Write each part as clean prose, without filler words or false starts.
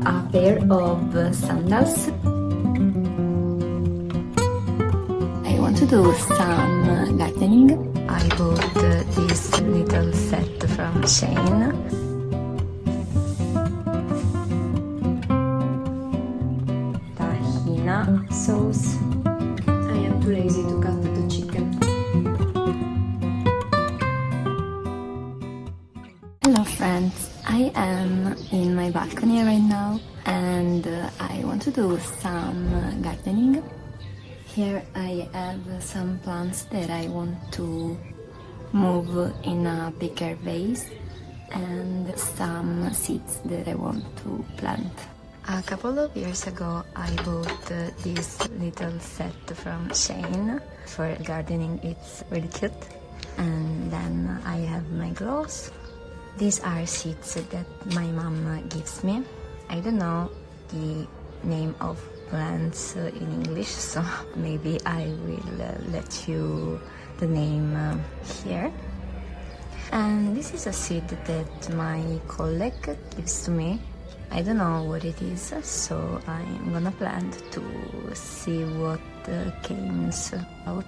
a pair of sandals. I want to do some gardening. I bought this little set from Shein. Tahina sauce. I am too lazy to cut the chicken. Hello friends, I am in my balcony right now and I want to do some gardening. Here I have some plants that I want to move in a bigger vase and some seeds that I want to plant. A couple of years ago I bought this little set from Shein for gardening. It's really cute. And then I have my gloves. These are seeds that my mom gives me. I don't know the name of plants in English, so maybe I will let you the name here. And this is a seed that my colleague gives to me. I don't know what it is, so I'm gonna plant to see what comes out.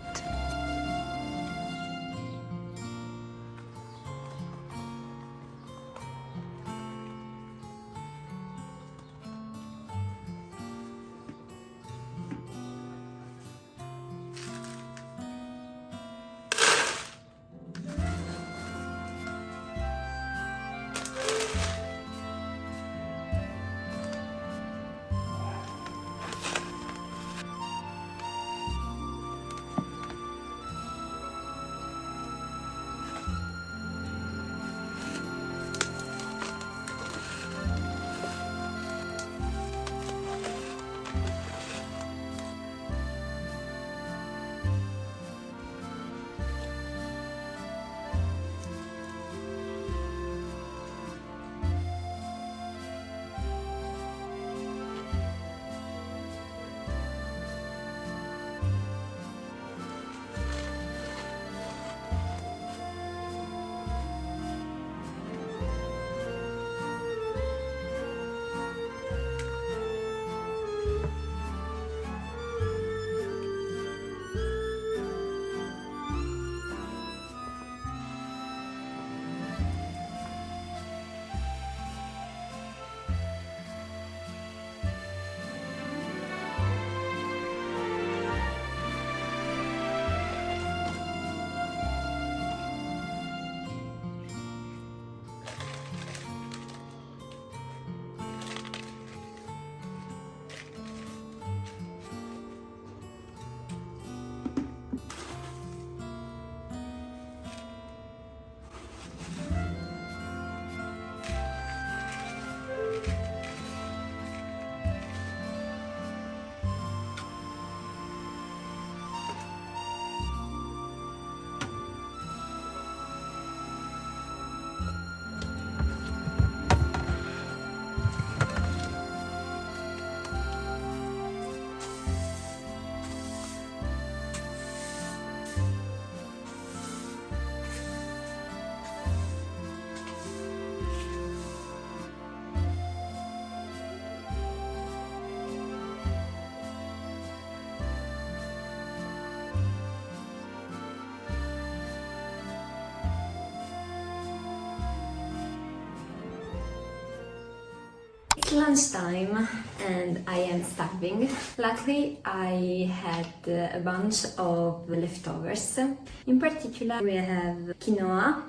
It's lunchtime and I am starving. Luckily, I had a bunch of leftovers. In particular, we have quinoa,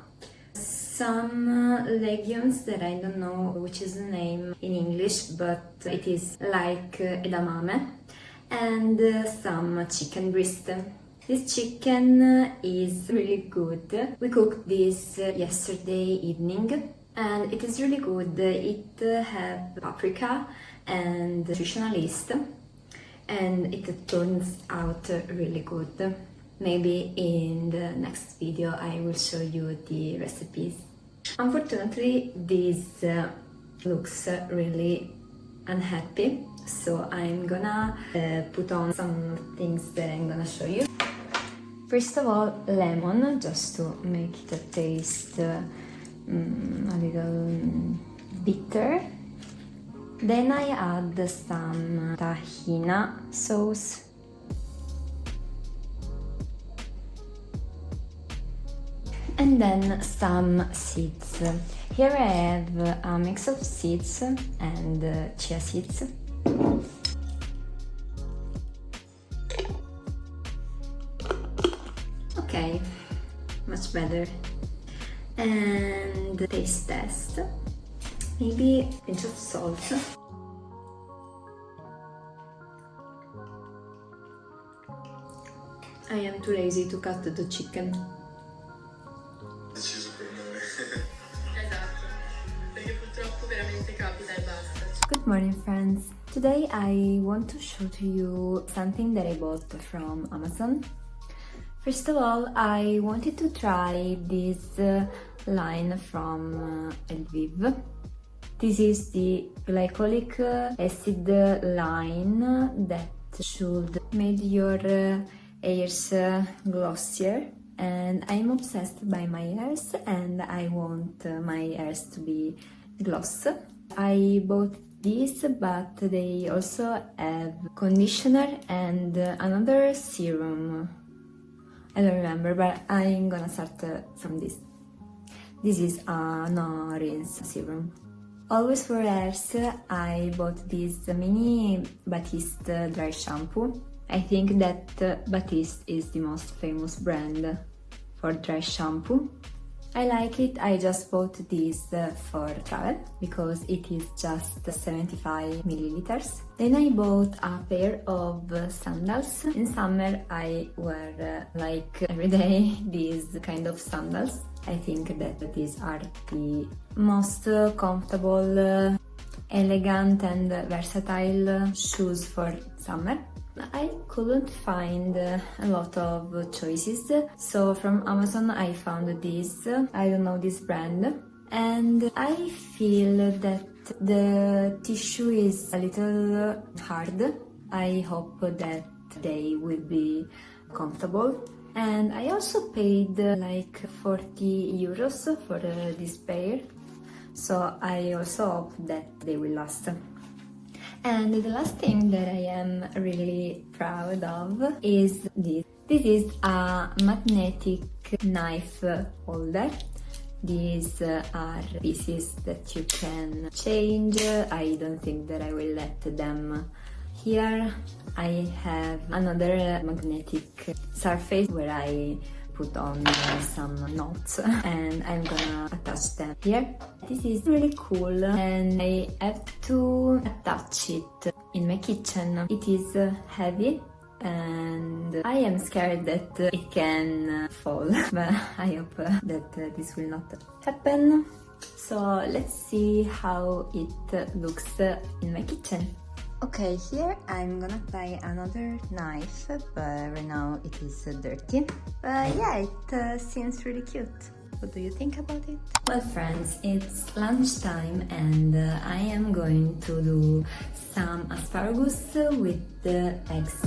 some legumes that I don't know which is the name in English, but it is like edamame, and some chicken breast. This chicken is really good. We cooked this yesterday evening. And it is really good. It has paprika and nutritional yeast, and it turns out really good. Maybe in the next video I will show you the recipes. Unfortunately, this looks really unhappy, so I'm gonna put on some things that I'm gonna show you. First of all, lemon, just to make the taste a little bitter. Then I add some tahina sauce. And then some seeds. Here I have a mix of seeds and chia seeds. Okay, much better. And taste test. Maybe a pinch of salt. I am too lazy to cut the chicken. Deciso per noi. Esatto, perché purtroppo veramente capita e basta. Good morning, friends. Today I want to show to you something that I bought from Amazon. First of all, I wanted to try this line from Lviv. This is the glycolic acid line that should make your hairs glossier. And I'm obsessed by my hairs and I want my hairs to be gloss. I bought this, but they also have conditioner and another serum. I don't remember, but I'm gonna start from this. This is a no rinse serum. Always for hairs, I bought this mini Batiste dry shampoo. I think that Batiste is the most famous brand for dry shampoo. I like it. I just bought this for travel because it is just 75 milliliters. Then I bought a pair of sandals. In summer I wear like every day these kind of sandals. I think that these are the most comfortable, elegant and versatile shoes for summer. I couldn't find a lot of choices, so from Amazon I found this. I don't know this brand, and I feel that the tissue is a little hard. I hope that they will be comfortable. And I also paid like 40 euros for this pair, so I also hope that they will last. And the last thing that I am really proud of is this. This is a magnetic knife holder. These are pieces that you can change. I don't think that I will let them here. I have another magnetic surface where I put on some knots and I'm gonna attach them here. This is really cool and I have to attach it in my kitchen. It is heavy and I am scared that it can fall, but I hope that this will not happen. So let's see how it looks in my kitchen. Okay, here I'm gonna apply another knife, but right now it is dirty. But yeah, it seems really cute. What do you think about it? Well, friends, it's lunchtime and I am going to do some asparagus with the eggs.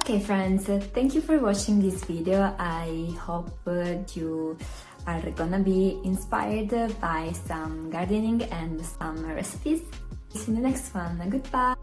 Okay friends, thank you for watching this video. I hope you are gonna be inspired by some gardening and some recipes. See you in the next one. Goodbye!